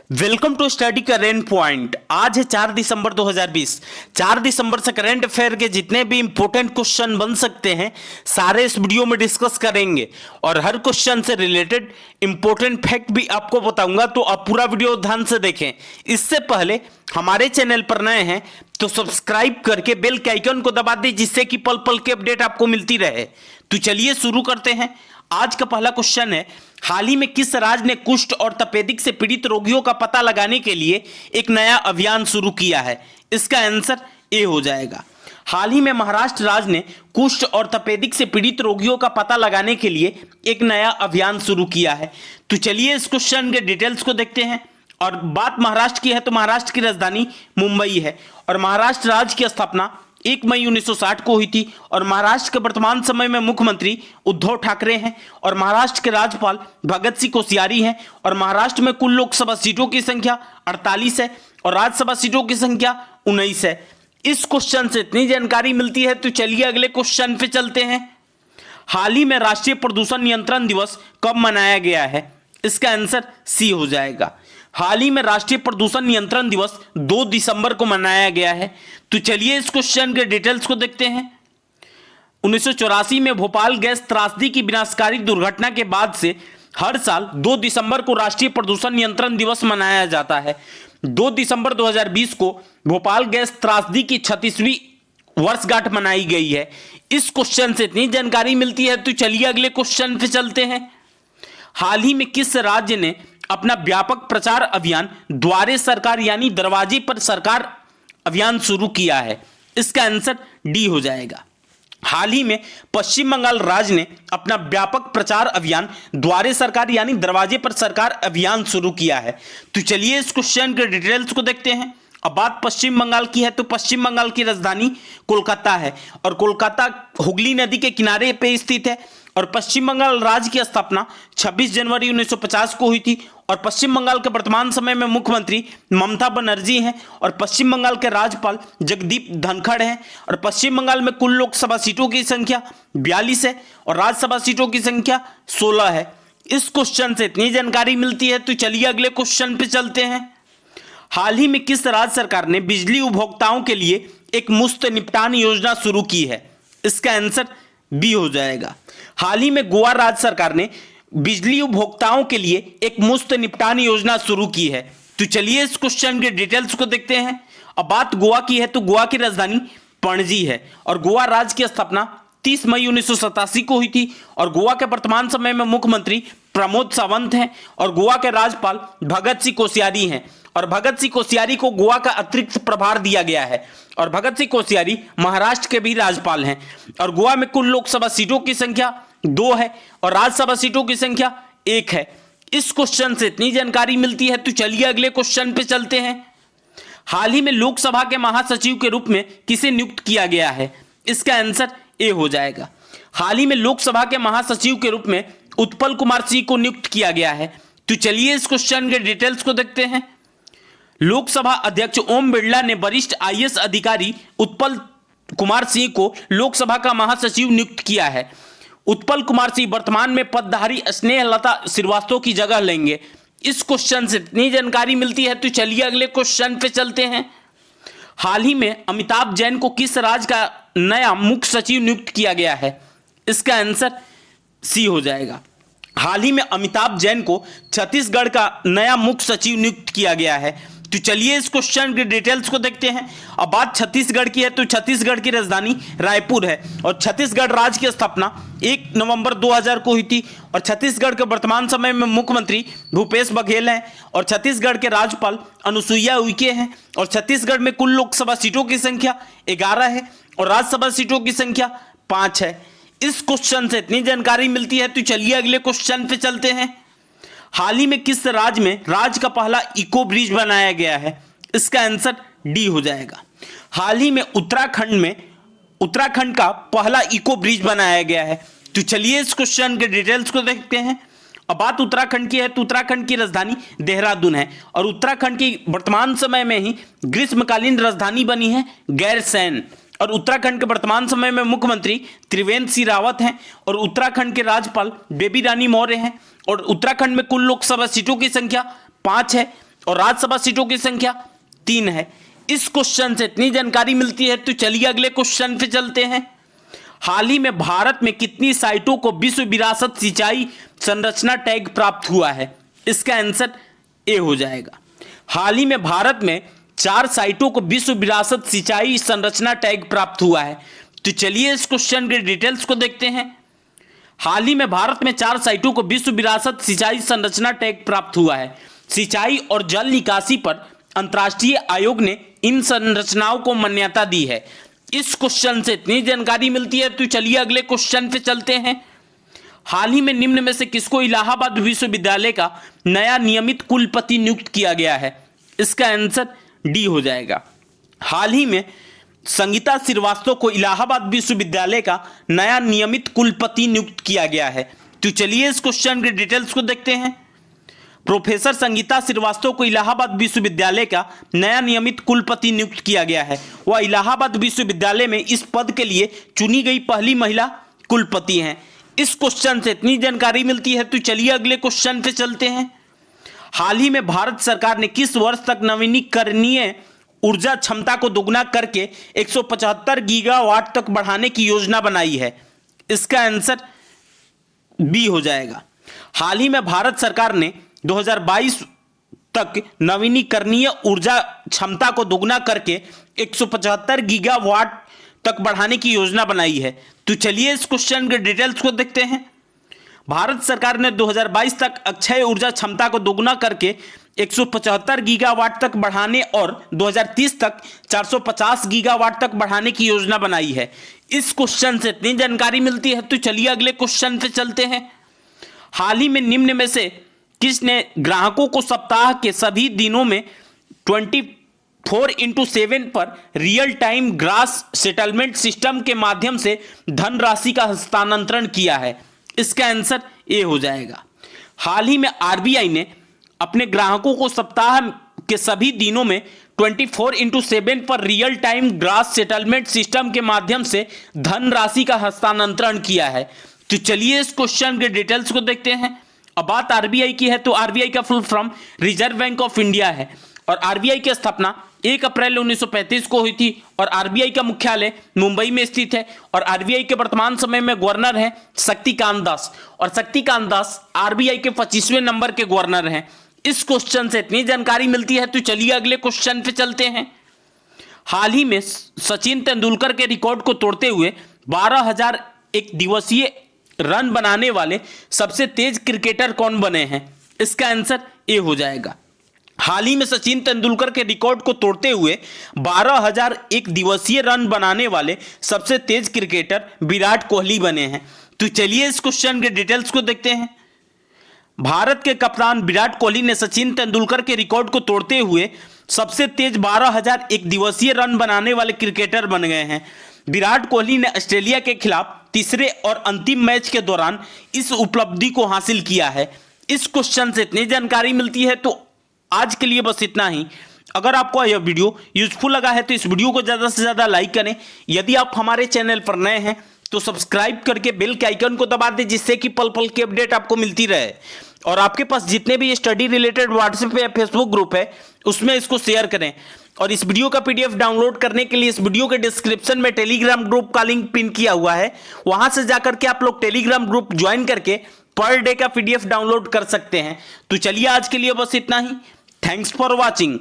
Welcome to Study Current Point. आज है 4 दिसंबर 2020। 4 दिसंबर से करंट अफेयर के जितने भी इंपॉर्टेंट क्वेश्चन बन सकते हैं सारे इस वीडियो में डिस्कस करेंगे और हर क्वेश्चन से रिलेटेड इंपॉर्टेंट फैक्ट भी आपको बताऊंगा, तो आप पूरा वीडियो ध्यान से देखें। इससे पहले हमारे चैनल पर नए हैं तो सब्सक्राइब करके बेल के आइकन को दबा दें, जिससे कि पल पल की अपडेट आपको मिलती रहे। तो चलिए शुरू करते हैं। आज का पहला क्वेश्चन है, हाल ही में किस राज्य ने कुष्ठ और तपेदिक से पीड़ित रोगियों का पता लगाने के लिए एक नया अभियान शुरू किया है? इसका आंसर ए हो जाएगा। हाल ही में महाराष्ट्र राज्य ने कुष्ठ और तपेदिक से पीड़ित रोगियों का पता लगाने के लिए एक नया अभियान शुरू किया है। तो चलिए इस क्वेश्चन के डिटेल्स को देखते हैं। और बात महाराष्ट्र की है तो महाराष्ट्र की राजधानी मुंबई है और महाराष्ट्र राज्य की स्थापना 1 मई 1960 को हुई थी। और महाराष्ट्र के वर्तमान समय में मुख्यमंत्री उद्धव ठाकरे हैं और महाराष्ट्र के राज्यपाल भगत सिंह कोश्यारी हैं। और महाराष्ट्र में कुल लोकसभा सीटों की संख्या 48 है और राज्यसभा सीटों की संख्या 19 है। इस क्वेश्चन से इतनी जानकारी मिलती है तो चलिए अगले क्वेश्चन पे चलते हैं। हाल ही में राष्ट्रीय प्रदूषण नियंत्रण दिवस कब मनाया गया है? इसका आंसर सी हो जाएगा। हाल ही में राष्ट्रीय प्रदूषण नियंत्रण दिवस 2 दिसंबर को मनाया गया है। तो चलिए इस क्वेश्चन के डिटेल्स को देखते हैं। 1984 में भोपाल गैस त्रासदी की विनाशकारी दुर्घटना के बाद से हर साल 2 दिसंबर को राष्ट्रीय प्रदूषण नियंत्रण दिवस मनाया जाता है। 2 दिसंबर 2020 को भोपाल गैस त्रासदी की 36वीं वर्षगांठ मनाई गई है। इस क्वेश्चन से इतनी जानकारी मिलती है तो चलिए अगले क्वेश्चन पे चलते हैं। हाल ही में किस राज्य ने अपना व्यापक प्रचार अभियान द्वारे सरकार यानी दरवाजे पर सरकार अभियान शुरू किया है? इसका आंसर डी हो जाएगा। हाल ही में पश्चिम बंगाल राज्य ने अपना व्यापक प्रचार अभियान द्वारे सरकार यानी दरवाजे पर सरकार अभियान शुरू किया है। तो चलिए इस क्वेश्चन के डिटेल्स को देखते हैं। अब बात पश्चिम बंगाल की है तो पश्चिम बंगाल की राजधानी कोलकाता है और कोलकाता हुगली नदी के किनारे पे स्थित है। और पश्चिम बंगाल राज्य की स्थापना 26 जनवरी 1950 को हुई थी। और पश्चिम बंगाल के वर्तमान समय में मुख्यमंत्री ममता बनर्जी हैं और पश्चिम बंगाल के राज्यपाल जगदीप धनखड़ हैं। और पश्चिम बंगाल में कुल लोकसभा सीटों की संख्या 42 है और राज्यसभा सीटों की संख्या 16 है। इस क्वेश्चन से इतनी जानकारी मिलती है तो चलिए अगले क्वेश्चन पे चलते हैं। हाल ही में किस राज्य सरकार ने बिजली उपभोक्ताओं के लिए एक मुफ्त निपटान योजना शुरू की है? इसका आंसर बी हो जाएगा। हाल ही में गोवा राज्य सरकार ने बिजली उपभोक्ताओं के लिए एक मुफ्त निपटान योजना शुरू की है। तो चलिए इस क्वेश्चन के डिटेल्स को देखते हैं। अब बात गोवा की है तो गोवा की राजधानी पणजी है और गोवा राज्य की स्थापना 30 मई 1987 को हुई थी। और गोवा के वर्तमान समय में मुख्यमंत्री प्रमोद सावंत हैं और गोवा के राज्यपाल भगत सिंह कोश्यारी हैं। और भगत सिंह कोश्यारी को गोवा का अतिरिक्त प्रभार दिया गया है और भगत सिंह कोश्यारी महाराष्ट्र के भी राज्यपाल हैं। और गोवा में कुल लोकसभा सीटों की संख्या 2 है और राज्यसभा सीटों की संख्या 1 है। इस क्वेश्चन से इतनी जानकारी मिलती है तो चलिए अगले क्वेश्चन पे चलते हैं। हाल ही में लोकसभा के महासचिव के रूप में किसे नियुक्त किया गया है? इसका आंसर ए हो जाएगा। हाल ही में लोकसभा के महासचिव के रूप में उत्पल कुमार सिंह को नियुक्त किया गया है। तो चलिए इस क्वेश्चन के डिटेल्स को देखते हैं। लोकसभा अध्यक्ष ओम बिरला ने वरिष्ठ आईएएस अधिकारी उत्पल कुमार सिंह को लोकसभा का महासचिव नियुक्त किया है। उत्पल कुमार सिंह वर्तमान में पदधारी स्नेहलता श्रीवास्तव की जगह लेंगे। इस क्वेश्चन से इतनी जानकारी मिलती है तो चलिए अगले क्वेश्चन पे चलते हैं। हाल ही में अमिताभ जैन को किस राज्य का नया मुख्य सचिव नियुक्त किया गया है? इसका आंसर सी हो जाएगा। हाल ही में अमिताभ जैन को छत्तीसगढ़ का नया मुख्य सचिव नियुक्त किया गया है। तो चलिए इस क्वेश्चन के डिटेल्स को देखते हैं। अब बात छत्तीसगढ़ की है तो छत्तीसगढ़ की राजधानी रायपुर है और छत्तीसगढ़ राज्य की स्थापना 1 नवंबर 2000 को हुई थी। और छत्तीसगढ़ के वर्तमान समय में मुख्यमंत्री भूपेश बघेल हैं और छत्तीसगढ़ के राज्यपाल अनुसुईया उइके हैं। और छत्तीसगढ़ में कुल लोकसभा सीटों की संख्या 11 है और राज्यसभा सीटों की संख्या 5 है। इस क्वेश्चन से इतनी जानकारी मिलती है तो चलिए अगले क्वेश्चन पे चलते हैं। हाल ही में किस राज्य में राज्य का पहला इको ब्रिज बनाया गया है? इसका आंसर डी हो जाएगा। हाल ही में उत्तराखंड का पहला इको ब्रिज बनाया गया है। तो चलिए इस क्वेश्चन के डिटेल्स को देखते हैं। अब बात उत्तराखंड की है तो उत्तराखंड की राजधानी देहरादून है और उत्तराखंड की वर्तमान समय में ही ग्रीष्मकालीन राजधानी बनी है गैरसैंण। और उत्तराखंड के वर्तमान समय में मुख्यमंत्री त्रिवेंद्र सिंह रावत हैं और उत्तराखंड के राज्यपाल बेबी रानी मौर्य हैं। और उत्तराखंड में कुल लोकसभा सीटों की संख्या 5 है और राज्यसभा सीटों की संख्या 3 है। इस क्वेश्चन से इतनी जानकारी मिलती है। तो चलिए अगले क्वेश्चन पे चलते हैं। हाल ही में भारत में कितनी साइटों को विश्व विरासत सिंचाई संरचना टैग प्राप्त हुआ है? इसका आंसर ए हो जाएगा। हाल ही में भारत में 4 साइटों को विश्व विरासत सिंचाई संरचना टैग प्राप्त हुआ है। तो चलिए इस क्वेश्चन के डिटेल्स को देखते हैं। हाल ही में भारत में 4 साइटों को विश्व विरासत सिंचाई संरचना टैग प्राप्त हुआ है। सिंचाई और जल निकासी पर अंतर्राष्ट्रीय आयोग ने इन संरचनाओं को मान्यता दी है। इस क्वेश्चन से इतनी जानकारी मिलती है। तो चलिए अगले क्वेश्चन पे चलते हैं। हाल ही में निम्न में से किसको इलाहाबाद विश्वविद्यालय का नया नियमित कुलपति नियुक्त किया गया है? इसका आंसर डी हो जाएगा। हाल ही में संगीता श्रीवास्तव को इलाहाबाद विश्वविद्यालय का नया नियमित कुलपति नियुक्त किया गया है। तो चलिए इस क्वेश्चन के डिटेल्स को देखते हैं। प्रोफेसर संगीता श्रीवास्तव को इलाहाबाद विश्वविद्यालय का नया नियमित कुलपति नियुक्त किया गया है। वह इलाहाबाद विश्वविद्यालय में इस पद के लिए चुनी गई पहली महिला कुलपति हैं। इस क्वेश्चन से इतनी जानकारी मिलती है। तो चलिए अगले क्वेश्चन पे चलते हैं। हाल ही में भारत सरकार ने किस वर्ष तक नवीनीकरणीय ऊर्जा क्षमता को दोगुना करके 175 गीगावाट तक बढ़ाने की योजना बनाई है? इसका आंसर बी हो जाएगा। हाल ही में भारत सरकार ने 2022 तक नवीनीकरणीय ऊर्जा क्षमता को दोगुना करके 175 गीगावाट तक बढ़ाने की योजना बनाई है। तो चलिए इस क्वेश्चन के डिटेल्स को देखते हैं। भारत सरकार ने 2022 तक अक्षय ऊर्जा क्षमता को दोगुना करके 175 गीगावाट तक बढ़ाने और 2030 तक 450 गीगावाट तक बढ़ाने की योजना बनाई है। इस क्वेश्चन से इतनी जानकारी मिलती है। तो चलिए अगले क्वेश्चन पे चलते हैं। हाल ही में निम्न में से किसने ग्राहकों को सप्ताह के सभी दिनों में 24x7 पर real time gross settlement system के माध्यम से धनराशि का हस्तांतरण किया है? इसका आंसर ए हो जाएगा। हाल ही में आरबीआई ने अपने ग्राहकों को सप्ताह के सभी दिनों में 24x7 पर real time gross settlement system के माध्यम से धनराशि का हस्तांतरण किया है। तो चलिए इस क्वेश्चन के डिटेल्स को देखते हैं। अब बात आरबीआई की है तो आरबीआई का full form reserve bank of India है और आरबीआई की स्थापना 1 अप्रैल 1935 को हुई थी और आरबीआई का मुख्यालय मुंबई में स्थित है और आरबीआई के वर्तमान समय में गवर्नर हैं शक्तिकांत दास और शक्तिकांत दास आरबीआई के 25वें नंबर के गवर्नर हैं। इस क्वेश्चन से इतनी जानकारी मिलती है। तो चलिए अगले क्वेश्चन पे चलते हैं। हाल ही में सचिन तेंदुलकर के रिकॉर्ड को तोड़ते हुए 12,000 एक दिवसीय रन बनाने वाले सबसे तेज क्रिकेटर कौन बने हैं? इसका आंसर ए हो जाएगा। हाल ही में सचिन तेंदुलकर के रिकॉर्ड को तोड़ते हुए 12,000 एक दिवसीय रन बनाने वाले सबसे तेज क्रिकेटर विराट कोहली बने हैं। तो चलिए इस क्वेश्चन के डिटेल्स को देखते हैं। भारत के कप्तान विराट कोहली ने सचिन तेंदुलकर के रिकॉर्ड को तोड़ते हुए सबसे तेज 12,000 एक दिवसीय रन बनाने वाले क्रिकेटर बन गए हैं। विराट कोहली ने ऑस्ट्रेलिया के खिलाफ तीसरे और अंतिम मैच के दौरान इस उपलब्धि को हासिल किया है। इस क्वेश्चन से इतनी जानकारी मिलती है। तो आज के लिए बस इतना ही। अगर आपको यह वीडियो यूजफुल लगा है तो इस वीडियो को ज़्यादा से ज़्यादा लाइक करें। यदि आप हमारे चैनल पर नए हैं तो सब्सक्राइब करके बेल के आइकन को दबा दें जिससे कि पल पल की अपडेट आपको मिलती रहे। और आपके पास जितने भी स्टडी रिलेटेड व्हाट्सएप या फेसबुक ग्रुप है उसमें इसको शेयर करें। और इस वीडियो का पीडीएफ डाउनलोड करने के लिए इस वीडियो के डिस्क्रिप्शन में टेलीग्राम ग्रुप का लिंक पिन किया हुआ है, वहां से जाकर के आप लोग टेलीग्राम ग्रुप ज्वाइन करके पर डे का पीडीएफ डाउनलोड कर सकते हैं। तो चलिए आज के लिए बस इतना ही। Thanks for watching.